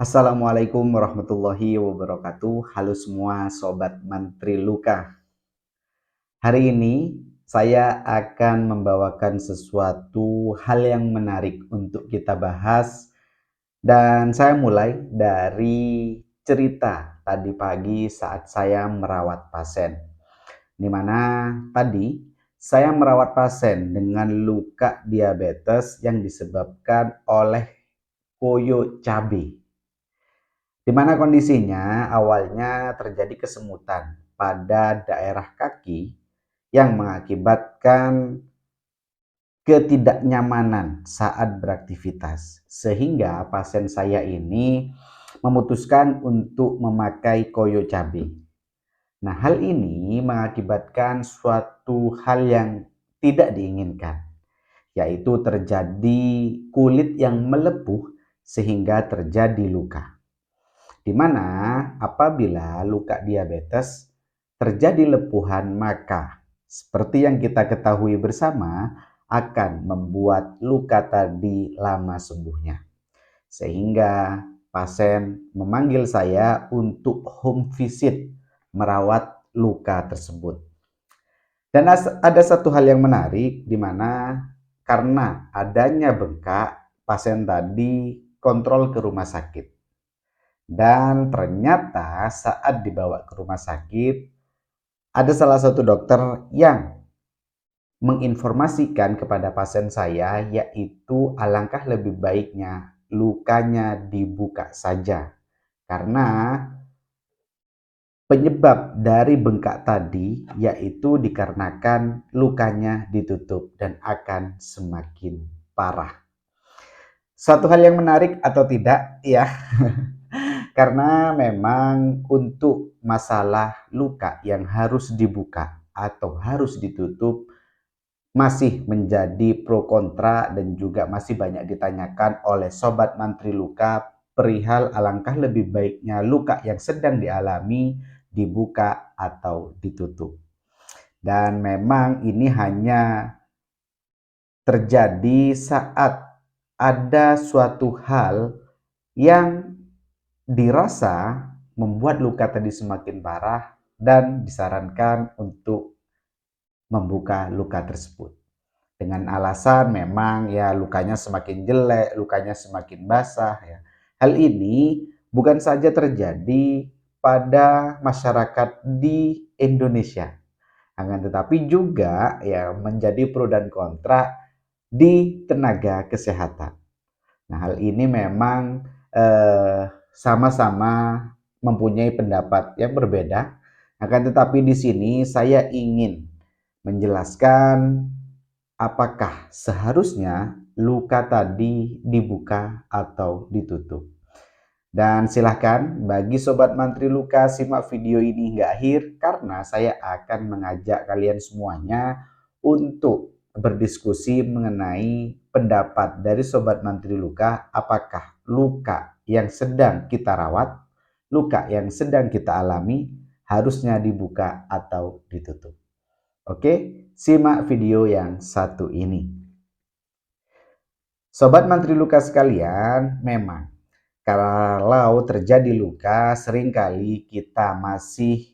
Assalamualaikum warahmatullahi wabarakatuh. Halo semua sobat Mantri Luka. Hari ini saya akan membawakan sesuatu hal yang menarik untuk kita bahas dan saya mulai dari cerita tadi pagi saat saya merawat pasien. Di mana tadi saya merawat pasien dengan luka diabetes yang disebabkan oleh koyo cabai. Di mana kondisinya awalnya terjadi kesemutan pada daerah kaki yang mengakibatkan ketidaknyamanan saat beraktivitas. Sehingga pasien saya ini memutuskan untuk memakai koyo cabai. Nah, hal ini mengakibatkan suatu hal yang tidak diinginkan, yaitu terjadi kulit yang melepuh sehingga terjadi luka. Di mana apabila luka diabetes terjadi lepuhan, maka seperti yang kita ketahui bersama akan membuat luka tadi lama sembuhnya. Sehingga pasien memanggil saya untuk home visit merawat luka tersebut. Dan ada satu hal yang menarik di mana karena adanya bengkak, pasien tadi kontrol ke rumah sakit. Dan ternyata saat dibawa ke rumah sakit, ada salah satu dokter yang menginformasikan kepada pasien saya, yaitu alangkah lebih baiknya lukanya dibuka saja. Karena penyebab dari bengkak tadi yaitu dikarenakan lukanya ditutup dan akan semakin parah. Satu hal yang menarik atau tidak, ya. Karena memang untuk masalah luka yang harus dibuka atau harus ditutup masih menjadi pro kontra dan juga masih banyak ditanyakan oleh sobat mantri luka perihal alangkah lebih baiknya luka yang sedang dialami dibuka atau ditutup. Dan memang ini hanya terjadi saat ada suatu hal yang dirasa membuat luka tadi semakin parah dan disarankan untuk membuka luka tersebut. Dengan alasan memang ya lukanya semakin jelek, lukanya semakin basah ya. Hal ini bukan saja terjadi pada masyarakat di Indonesia, akan tetapi juga ya menjadi pro dan kontra di tenaga kesehatan. Nah, hal ini memang sama-sama mempunyai pendapat yang berbeda. Akan tetapi di sini saya ingin menjelaskan apakah seharusnya luka tadi dibuka atau ditutup. Dan silahkan bagi Sobat Mantri Luka simak video ini hingga akhir karena saya akan mengajak kalian semuanya untuk berdiskusi mengenai pendapat dari Sobat Mantri Luka apakah luka yang sedang kita rawat, luka yang sedang kita alami harusnya dibuka atau ditutup. Oke, simak video yang satu ini. Sobat Mantri Luka sekalian, memang kalau terjadi luka, seringkali kita masih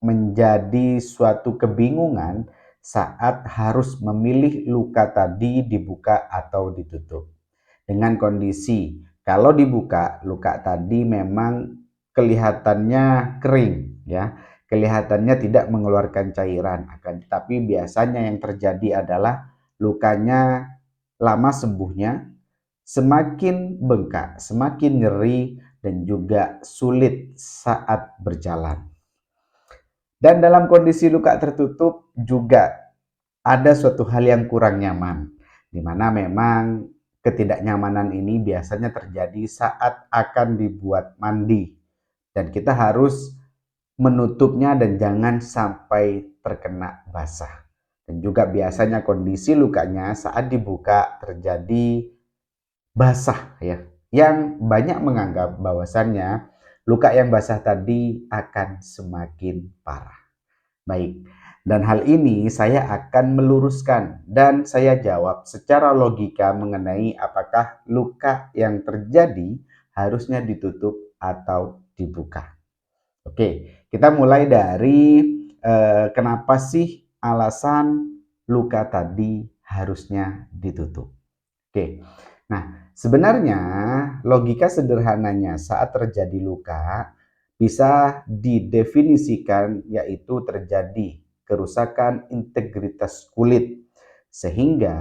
menjadi suatu kebingungan saat harus memilih luka tadi dibuka atau ditutup. Dengan kondisi, kalau dibuka, luka tadi memang kelihatannya kering, ya, kelihatannya tidak mengeluarkan cairan. Tapi biasanya yang terjadi adalah lukanya lama sembuhnya, semakin bengkak, semakin nyeri, dan juga sulit saat berjalan. Dan dalam kondisi luka tertutup juga ada suatu hal yang kurang nyaman, di mana memang ketidaknyamanan ini biasanya terjadi saat akan dibuat mandi. Dan kita harus menutupnya dan jangan sampai terkena basah. Dan juga biasanya kondisi lukanya saat dibuka terjadi basah ya, yang banyak menganggap bahwasannya luka yang basah tadi akan semakin parah. Baik, dan hal ini saya akan meluruskan dan saya jawab secara logika mengenai apakah luka yang terjadi harusnya ditutup atau dibuka. Oke, kita mulai dari kenapa sih alasan luka tadi harusnya ditutup. Oke, nah sebenarnya logika sederhananya saat terjadi luka bisa didefinisikan yaitu terjadi kerusakan integritas kulit sehingga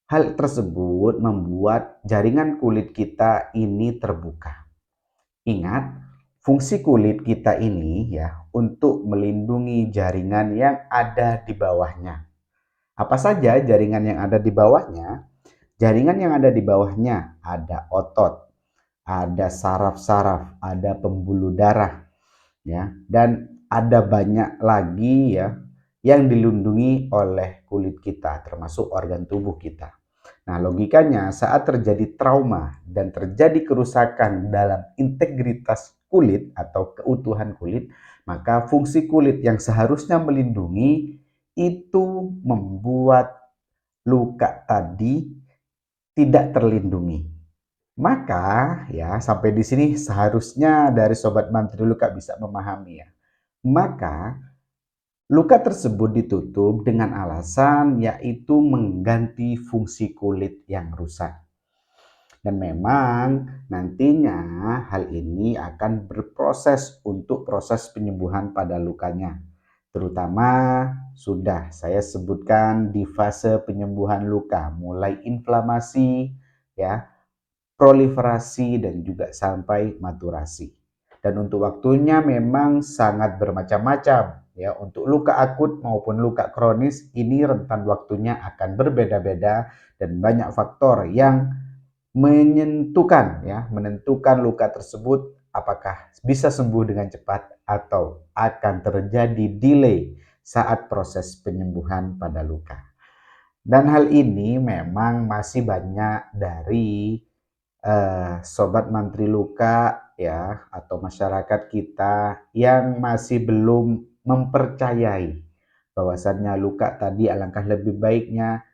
hal tersebut membuat jaringan kulit kita ini terbuka. Ingat, fungsi kulit kita ini ya untuk melindungi jaringan yang ada di bawahnya. Apa saja jaringan yang ada di bawahnya? Jaringan yang ada di bawahnya ada otot, ada saraf-saraf, ada pembuluh darah, ya, dan ada banyak lagi ya yang dilindungi oleh kulit kita, termasuk organ tubuh kita. Nah, logikanya saat terjadi trauma dan terjadi kerusakan dalam integritas kulit atau keutuhan kulit, maka fungsi kulit yang seharusnya melindungi itu membuat luka tadi tidak terlindungi. Maka ya sampai di sini seharusnya dari Sobat Mantri Luka bisa memahami ya. Maka luka tersebut ditutup dengan alasan yaitu mengganti fungsi kulit yang rusak. Dan memang nantinya hal ini akan berproses untuk proses penyembuhan pada lukanya. Terutama sudah saya sebutkan di fase penyembuhan luka, mulai inflamasi, ya, proliferasi dan juga sampai maturasi. Dan untuk waktunya memang sangat bermacam-macam ya. Untuk luka akut maupun luka kronis ini rentan waktunya akan berbeda-beda dan banyak faktor yang menentukan luka tersebut apakah bisa sembuh dengan cepat atau akan terjadi delay saat proses penyembuhan pada luka. Dan hal ini memang masih banyak dari Sobat Mantri Luka ya atau masyarakat kita yang masih belum mempercayai bahwasannya luka tadi alangkah lebih baiknya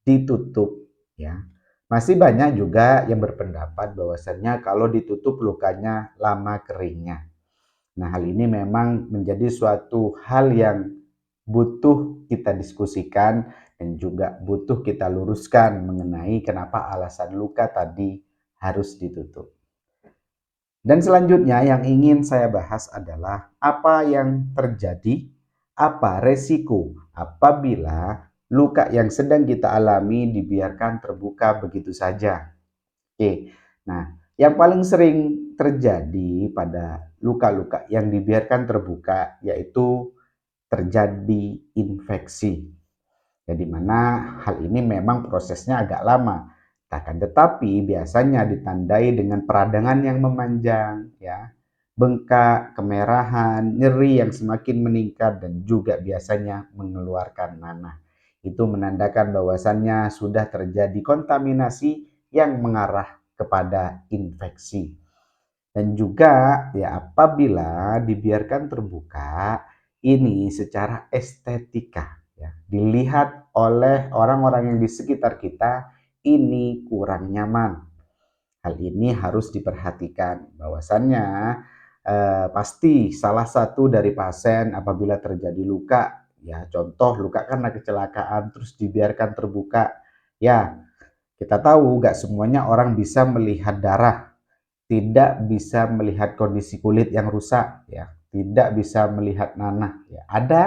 ditutup ya. Masih banyak juga yang berpendapat bahwasannya kalau ditutup lukanya lama keringnya. Nah, hal ini memang menjadi suatu hal yang butuh kita diskusikan dan juga butuh kita luruskan mengenai kenapa alasan luka tadi harus ditutup. Dan selanjutnya yang ingin saya bahas adalah apa yang terjadi, apa resiko apabila luka yang sedang kita alami dibiarkan terbuka begitu saja. Oke, nah yang paling sering terjadi pada luka-luka yang dibiarkan terbuka yaitu terjadi infeksi. Jadi mana hal ini memang prosesnya agak lama. Akan tetapi biasanya ditandai dengan peradangan yang memanjang, ya, bengkak, kemerahan, nyeri yang semakin meningkat dan juga biasanya mengeluarkan nanah. Itu menandakan bahwasannya sudah terjadi kontaminasi yang mengarah kepada infeksi. Dan juga ya apabila dibiarkan terbuka ini secara estetika ya, dilihat oleh orang-orang yang di sekitar kita ini kurang nyaman. Hal ini harus diperhatikan bahwasannya pasti salah satu dari pasien apabila terjadi luka ya contoh luka karena kecelakaan terus dibiarkan terbuka ya kita tahu nggak semuanya orang bisa melihat darah, tidak bisa melihat kondisi kulit yang rusak ya, tidak bisa melihat nanah ya. Ada?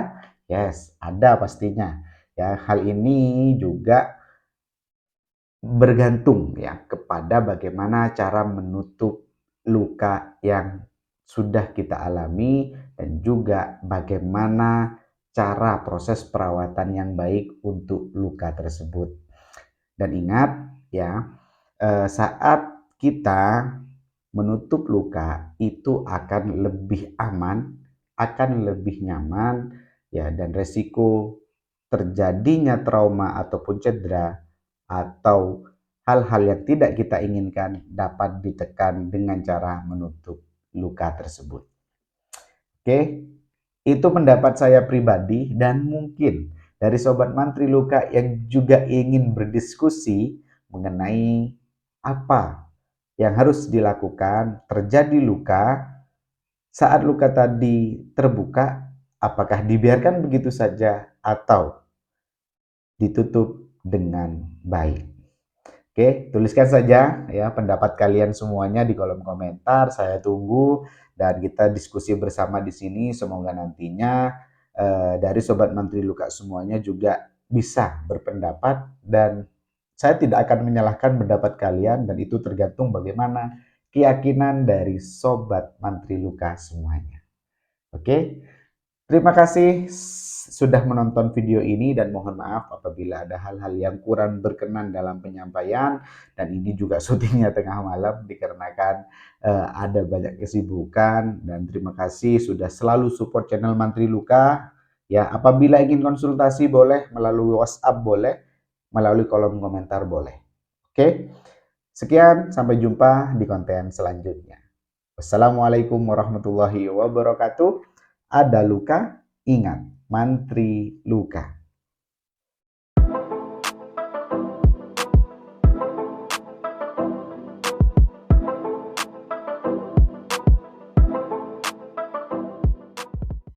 Yes, ada pastinya. Ya, hal ini juga bergantung ya kepada bagaimana cara menutup luka yang sudah kita alami dan juga bagaimana cara proses perawatan yang baik untuk luka tersebut. Dan ingat ya, saat kita menutup luka itu akan lebih aman, akan lebih nyaman ya dan resiko terjadinya trauma ataupun cedera atau hal-hal yang tidak kita inginkan dapat ditekan dengan cara menutup luka tersebut. Oke, itu pendapat saya pribadi dan mungkin dari Sobat Mantri Luka yang juga ingin berdiskusi mengenai apa yang harus dilakukan. Terjadi luka, saat luka tadi terbuka, apakah dibiarkan begitu saja atau ditutup dengan baik? Oke, tuliskan saja ya pendapat kalian semuanya di kolom komentar. Saya tunggu dan kita diskusi bersama di sini. Semoga nantinya dari Sobat Mantri Luka semuanya juga bisa berpendapat, dan saya tidak akan menyalahkan pendapat kalian, dan itu tergantung bagaimana keyakinan dari Sobat Mantri Luka semuanya. Oke, terima kasih sudah menonton video ini, dan mohon maaf apabila ada hal-hal yang kurang berkenan dalam penyampaian. Dan ini juga syutingnya tengah malam dikarenakan ada banyak kesibukan. Dan terima kasih sudah selalu support channel Mantri Luka. Ya, apabila ingin konsultasi boleh melalui WhatsApp, boleh melalui kolom komentar, boleh. Oke, sekian, sampai jumpa di konten selanjutnya. Wassalamualaikum warahmatullahi wabarakatuh. Ada luka, ingat, Mantri Luka.